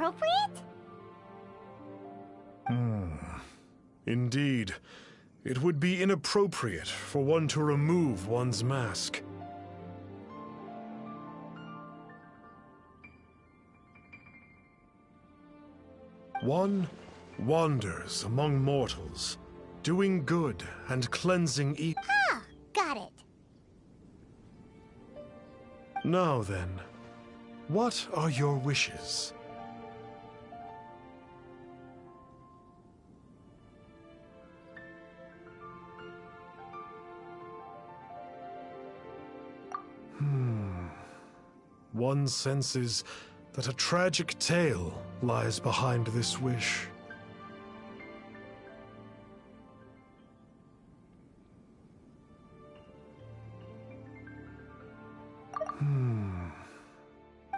inappropriate? Indeed. It would be inappropriate for one to remove one's mask. One wanders among mortals, doing good and cleansing evil. Ah, got it. Now then, what are your wishes? One senses that a tragic tale lies behind this wish.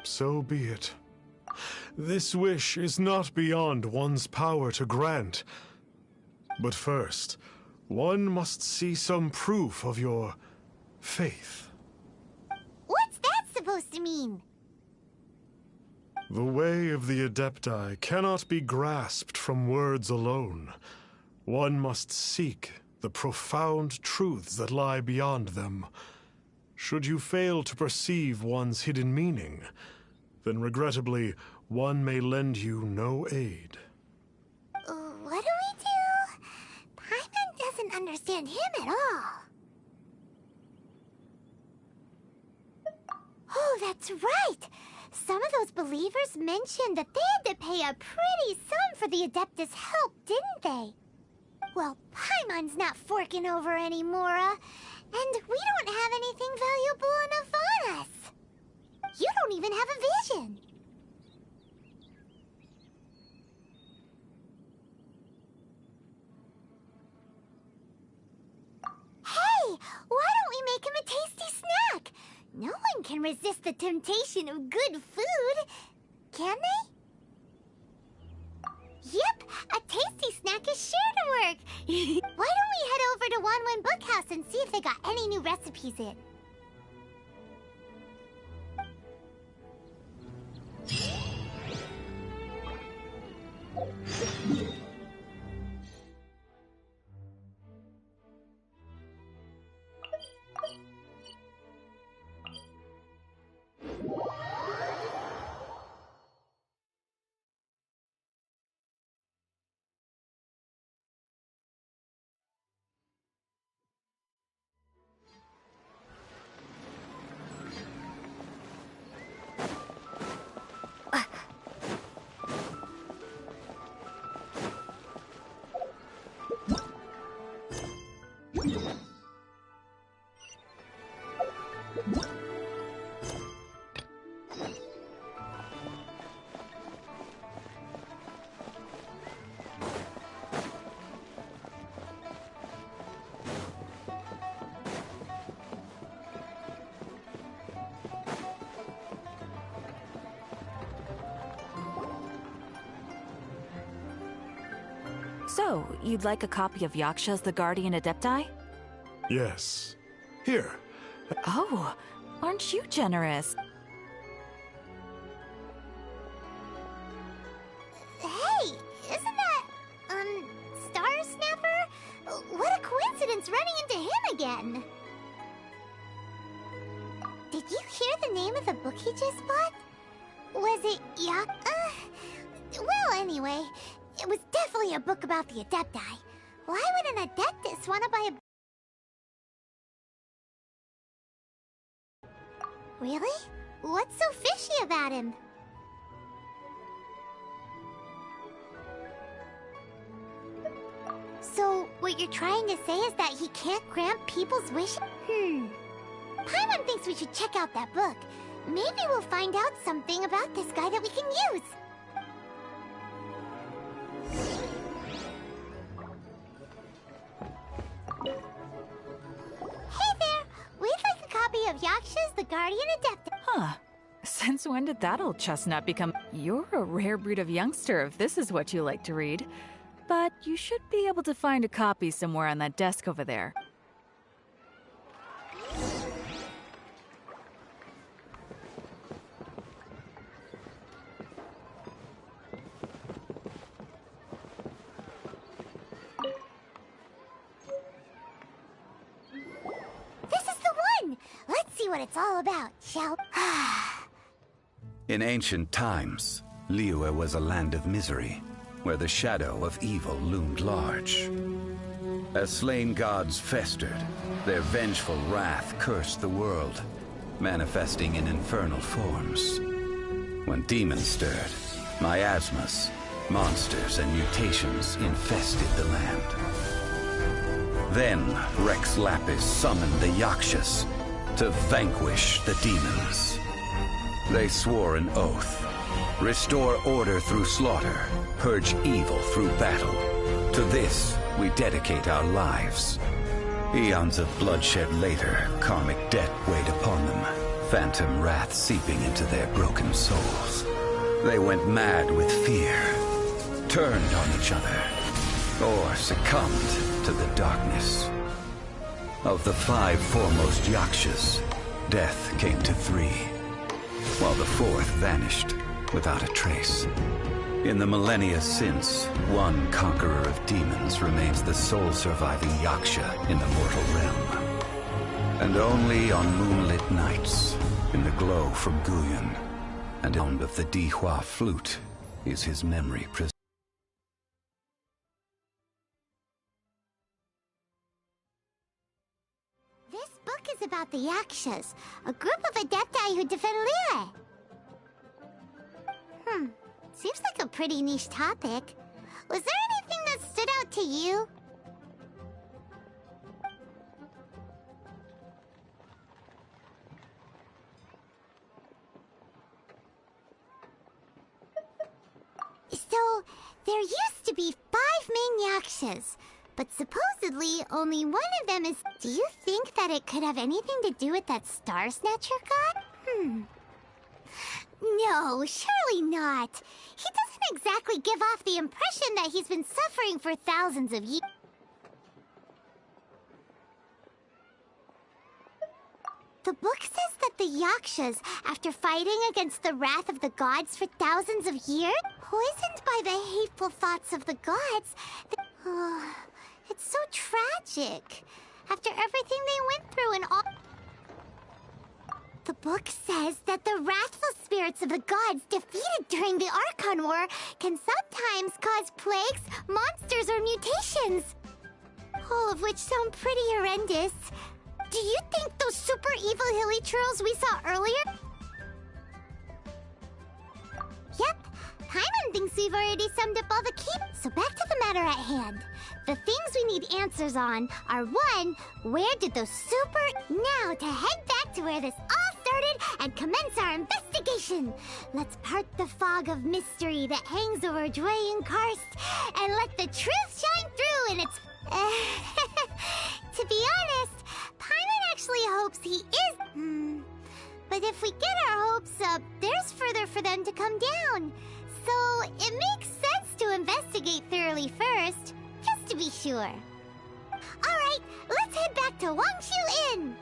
So be it. This wish is not beyond one's power to grant. But first, one must see some proof of your faith. What's that supposed to mean? The way of the Adepti cannot be grasped from words alone. One must seek the profound truths that lie beyond them. Should you fail to perceive one's hidden meaning, then regrettably, one may lend you no aid. What do we do? Paimon doesn't understand him at all. Oh, that's right! Some of those believers mentioned that they had to pay a pretty sum for the Adeptus' help, didn't they? Well, Paimon's not forking over anymore, and we don't have anything valuable enough on us. You don't even have a vision. Hey, why don't we make him a tasty snack? No one can resist the temptation of good food, can they? Yep, a tasty snack is sure to work. Why don't we head over to Wanwen Bookhouse and see if they got any new recipes in? So, you'd like a copy of Yaksha's The Guardian Adepti? Yes. Here. Oh, aren't you generous? Hey, isn't that, Star Snapper? What a coincidence running into him again. Did you hear the name of the book he just bought? Was it well, anyway, it was definitely a book about the Adepti. Why would an Adeptus want to buy a... Really? What's so fishy about him? So, what you're trying to say is that he can't grant people's wishes? Paimon thinks we should check out that book. Maybe we'll find out something about this guy that we can use. Hey there! We'd like a copy of Yaksha's The Guardian Adept. Huh. Since when did that old chestnut become... You're a rare breed of youngster if this is what you like to read. But you should be able to find a copy somewhere on that desk over there. what it's all about, shall In ancient times, Liyue was a land of misery, where the shadow of evil loomed large. As slain gods festered, their vengeful wrath cursed the world, manifesting in infernal forms. When demons stirred, miasmas, monsters, and mutations infested the land. Then Rex Lapis summoned the Yakshas to vanquish the demons. They swore an oath: restore order through slaughter, purge evil through battle. To this, we dedicate our lives. Eons of bloodshed later, karmic debt weighed upon them, phantom wrath seeping into their broken souls. They went mad with fear, turned on each other, or succumbed to the darkness. Of the 5 foremost Yakshas, death came to 3, while the 4th vanished without a trace. In the millennia since, one conqueror of demons remains the sole surviving Yaksha in the mortal realm. And only on moonlit nights, in the glow from Guyon, and the sound of the Dihua flute, is his memory preserved. This book is about the Yakshas, a group of adepti who defend Liyue. Seems like a pretty niche topic. Was there anything that stood out to you? So, there used to be 5 main Yakshas, but supposedly only one of them is... Do you think that it could have anything to do with that Star Snatcher god? No, surely not. He doesn't exactly give off the impression that he's been suffering for thousands of years. The book says that the Yakshas, after fighting against the wrath of the gods for thousands of years, poisoned by the hateful thoughts of the gods, it's so tragic. After everything they went through and all... The book says that the wrathful spirits of the gods defeated during the Archon War can sometimes cause plagues, monsters, or mutations. All of which sound pretty horrendous. Do you think those super evil hilly churls we saw earlier? Yep, Paimon thinks we've already summed up all the key... So back to the matter at hand. The things we need answers on are 1, where did those super... Now to head back to where this all started and commence our investigation. Let's part the fog of mystery that hangs over Dway and Karst and let the truth shine through in its... To be honest, Paimon actually hopes he is... But if we get our hopes up, there's further for them to come down. So it makes sense to investigate thoroughly first, just to be sure. Alright, let's head back to Wangshu Inn!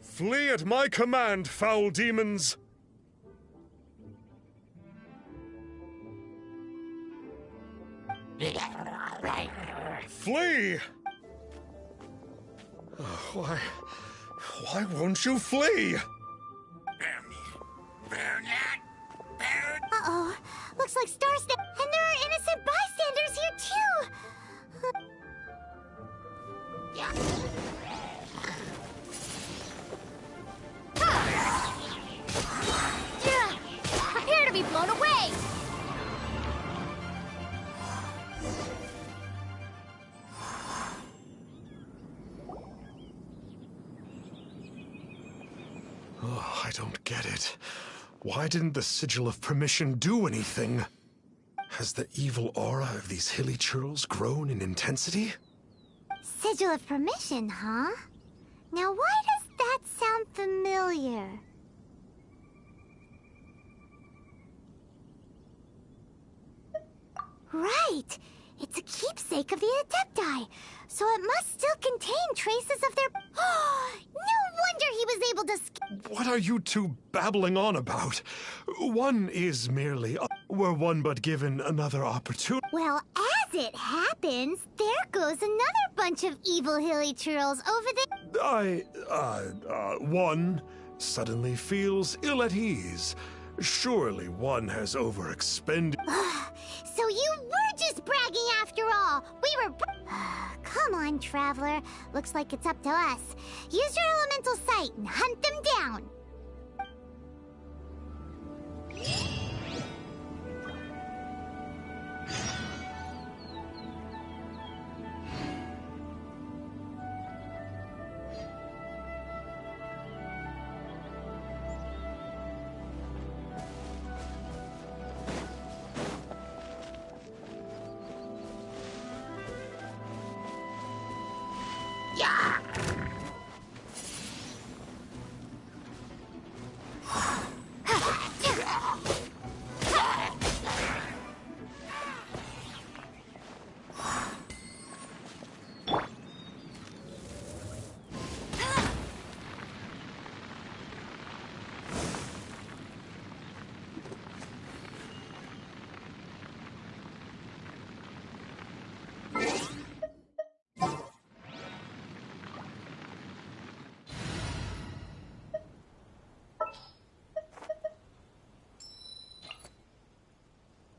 Flee at my command, foul demons! Flee! Why won't you flee? Uh-oh, looks like Star Snap, and there are innocent bystanders here too! Prepare to be blown away! I don't get it. Why didn't the Sigil of Permission do anything? Has the evil aura of these hilly churls grown in intensity? Sigil of Permission, huh? Now why does that sound familiar? Right! It's a keepsake of the Adepti, so it must still contain traces of their... No wonder he was able to... What are you two babbling on about? One is merely... Were one but given another opportunity... Well, as it happens, there goes another bunch of evil hilly churls over there. One suddenly feels ill at ease. Surely one has overexpended... So you were just bragging after all! We were Come on, Traveler. Looks like it's up to us. Use your elemental sight and hunt them down!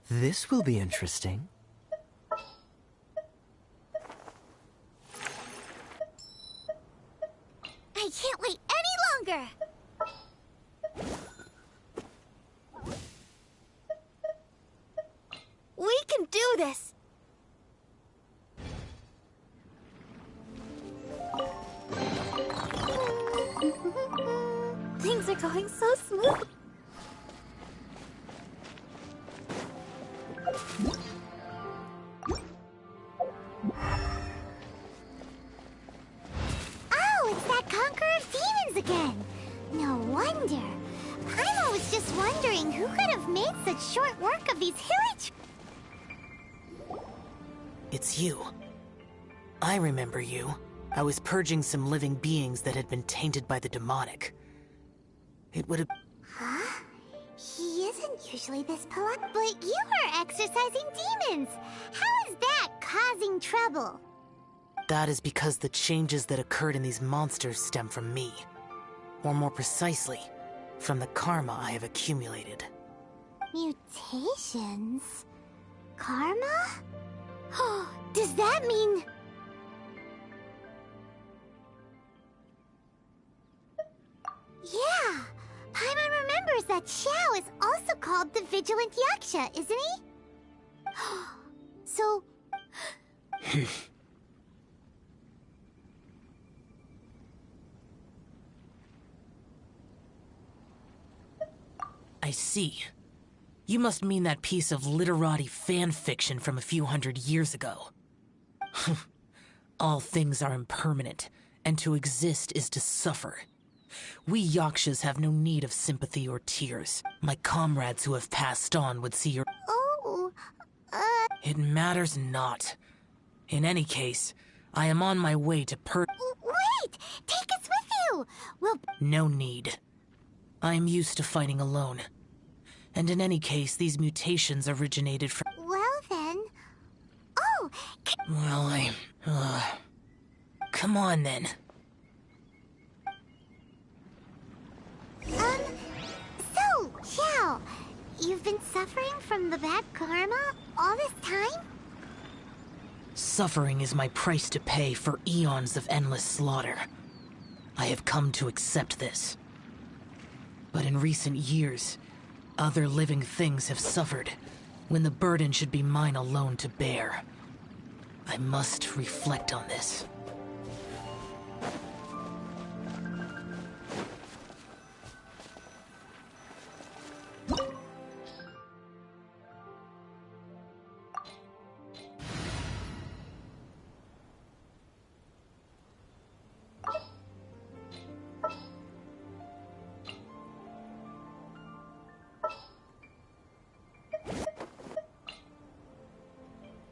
This will be interesting. I can't wait any longer! We can do this! Things are going so smooth. Oh, it's that Conqueror of Demons again! No wonder. Paimon was just wondering who could have made such short work of these hilly... It's you. I remember you. I was purging some living beings that had been tainted by the demonic. It would have... Huh? He isn't usually this polite, but you are exorcising demons! How is that causing trouble? That is because the changes that occurred in these monsters stem from me. Or more precisely, from the karma I have accumulated. Mutations? Karma? Does that mean... Yeah! Paimon remembers that Xiao is also called the Vigilant Yaksha, isn't he? So... I see. You must mean that piece of literati fan fiction from a few hundred years ago. All things are impermanent, and to exist is to suffer. We Yakshas have no need of sympathy or tears. My comrades who have passed on would see your... Oh, It matters not. In any case, I am on my way to Wait! Take us with you! We'll... No need. I am used to fighting alone. And in any case, these mutations originated from... Well then... Oh! Well, Come on then. So, Xiao, you've been suffering from the bad karma all this time? Suffering is my price to pay for eons of endless slaughter. I have come to accept this. But in recent years, other living things have suffered, when the burden should be mine alone to bear. I must reflect on this.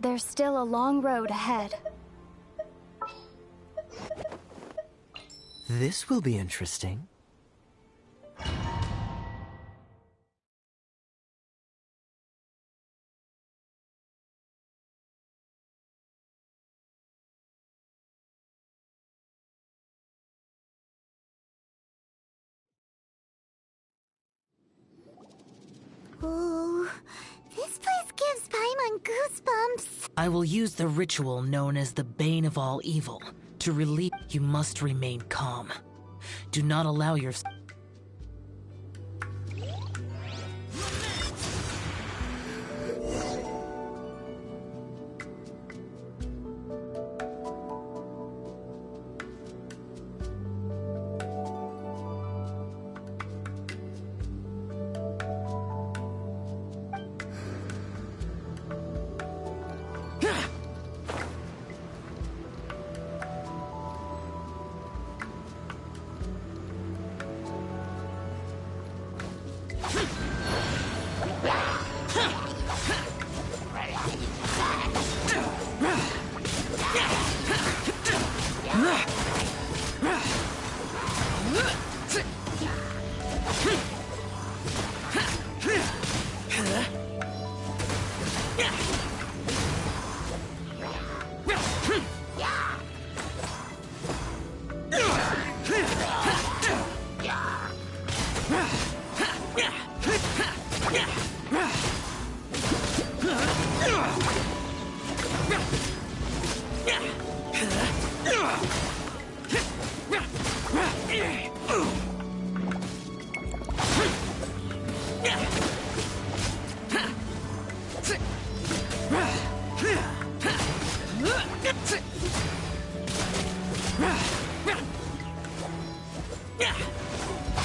there's still a long road ahead. This will be interesting. Ooh, this place gives Paimon goosebumps. I will use the ritual known as the Bane of All Evil. To relieve, you must remain calm. Do not allow your...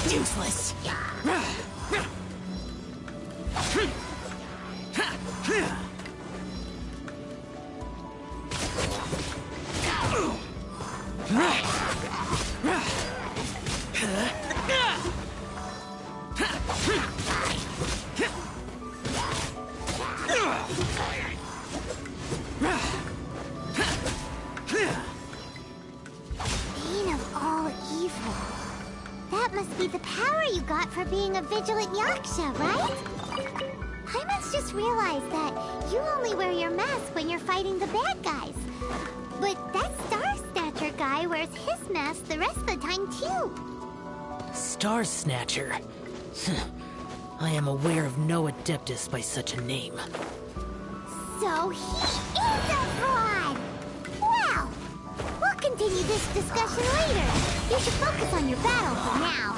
Useless. Bane of all evil. That must be the power you got for being a vigilant yaksha, right? I must just realize that you only wear your mask when you're fighting the bad guys. But that Star Snatcher guy wears his mask the rest of the time, too. Star Snatcher. I am aware of no Adeptus by such a name. So he is a fraud! Well, we'll continue this discussion later. You should focus on your battle for now.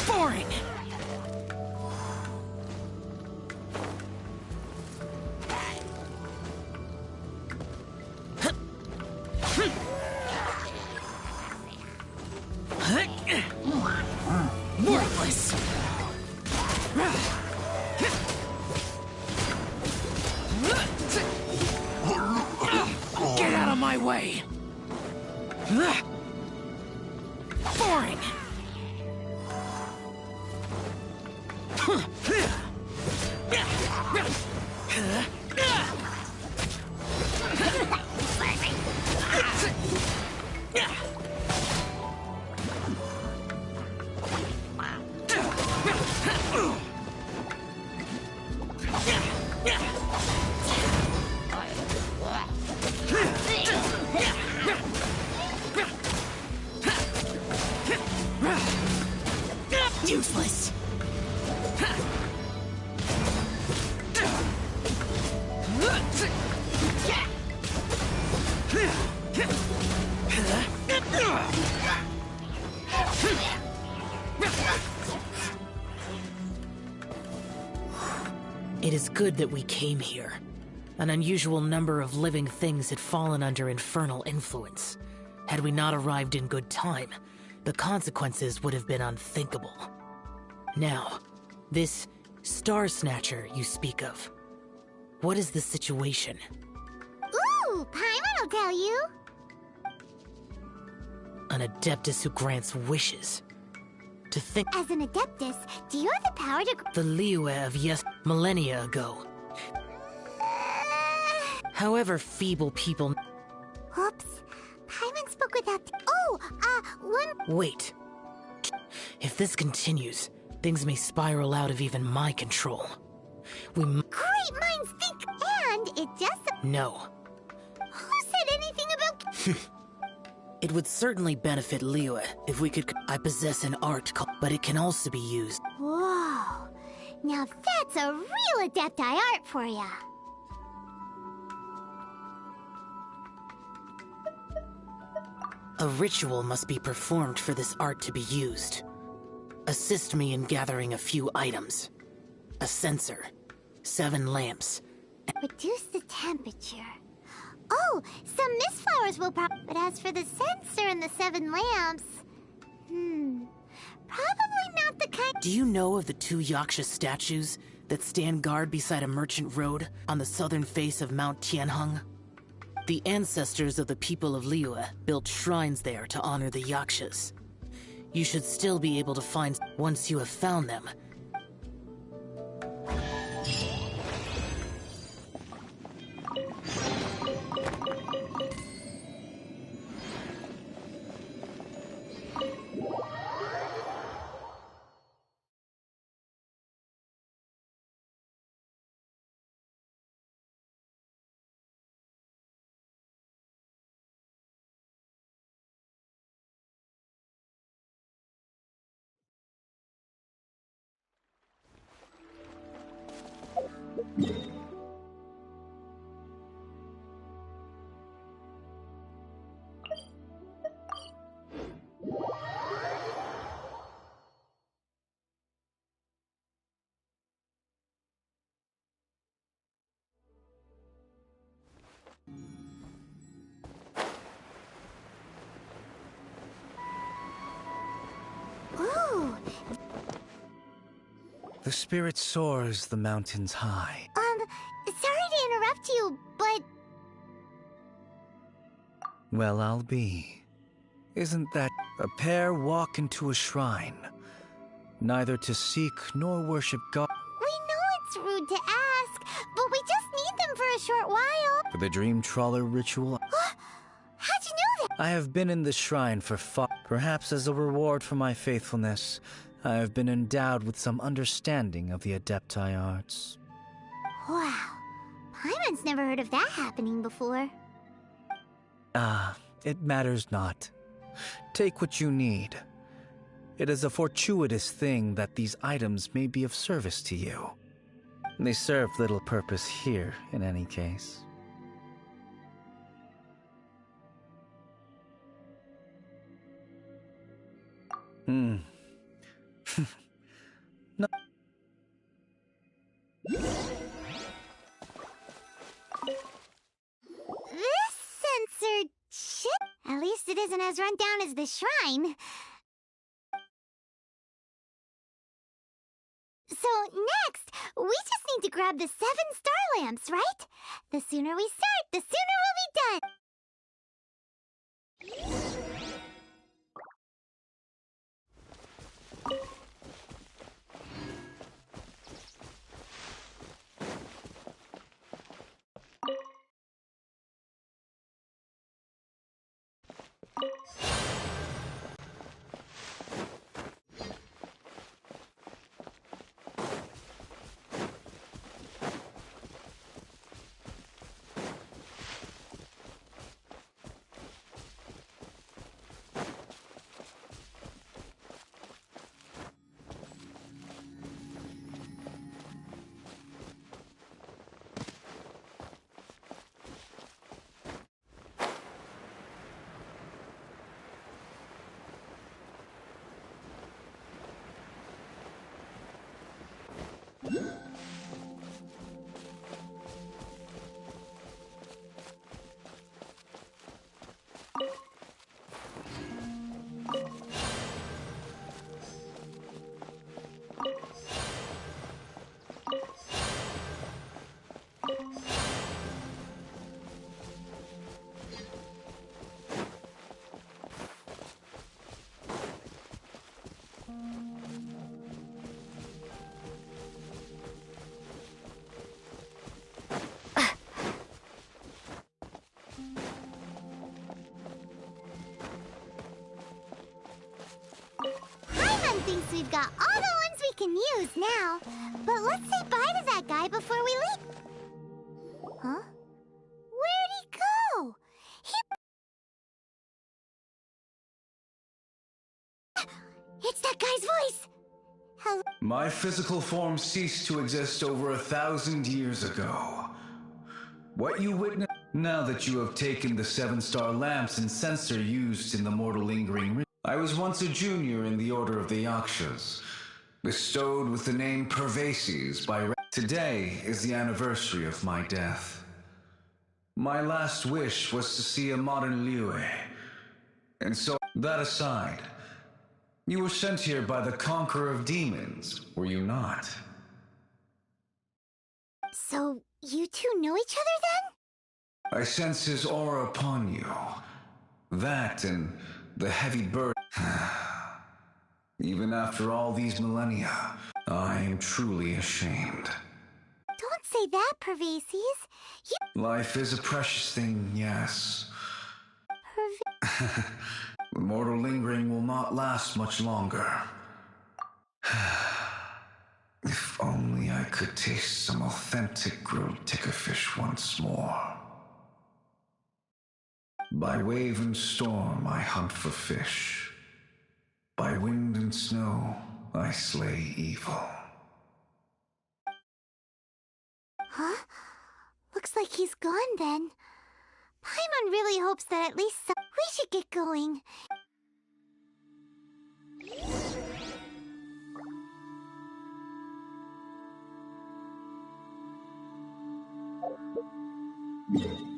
Boring! Worthless! Get out of my way! Boring! It is good that we came here. An unusual number of living things had fallen under infernal influence. Had we not arrived in good time, the consequences would have been unthinkable. Now, this Star Snatcher you speak of, what is the situation? Ooh, Paimon will tell you. An Adeptus who grants wishes. To think As an Adeptus, do you have the power to... the Liyue of millennia ago. However feeble people... Oops. Paimon spoke without... Oh, one... Wait. If this continues, things may spiral out of even my control. We Great minds think... And it just... No. Who said anything about... It would certainly benefit Liyue if we could... I possess an art called... But it can also be used... Whoa. Now that's a real Adepti art for ya. A ritual must be performed for this art to be used. Assist me in gathering a few items. A censer, 7 lamps. Reduce the temperature. Oh, some mist flowers will But as for the censer and the 7 lamps... Probably not the kind... Do you know of the 2 Yaksha statues that stand guard beside a merchant road on the southern face of Mount Tianheng? The ancestors of the people of Liyue built shrines there to honor the Yakshas. You should still be able to find once you have found them. Ooh. The spirit soars the mountains high. Sorry to interrupt you, but... Well, I'll be. Isn't that a pair walk into a shrine, neither to seek nor worship God? We know it's rude to ask, but we just need them for a short while. For the Dream Trawler ritual? How'd you know that? I have been in this shrine for perhaps as a reward for my faithfulness. I have been endowed with some understanding of the Adepti arts. Wow. Paimon's never heard of that happening before. It matters not. Take what you need. It is a fortuitous thing that these items may be of service to you. They serve little purpose here, in any case. No. This censored shit. At least it isn't as run down as the shrine. So next, we just need to grab the 7 star lamps, right? The sooner we start, the sooner we'll be done. we've got all the ones we can use now. But let's say bye to that guy before we leave. Huh? Where'd he go? It's that guy's voice! Hello? My physical form ceased to exist over 1,000 years ago. What you witness now that you have taken the 7-star lamps and sensor used in the mortal lingering ring. I was once a junior in the Order of the Yakshas, bestowed with the name Pervases by Today is the anniversary of my death. My last wish was to see a modern Liyue. And so, that aside, you were sent here by the Conqueror of Demons, were you not? So, you two know each other then? I sense his aura upon you. That and the heavy burden. Even after all these millennia, I am truly ashamed. Don't say that, Pervases. Life is a precious thing, yes. The mortal lingering will not last much longer. If only I could taste some authentic grilled tickerfish once more. By wave and storm I hunt for fish. By wind and snow I slay evil. Huh? Looks like he's gone then. Paimon really hopes that at least some... We should get going. Yeah.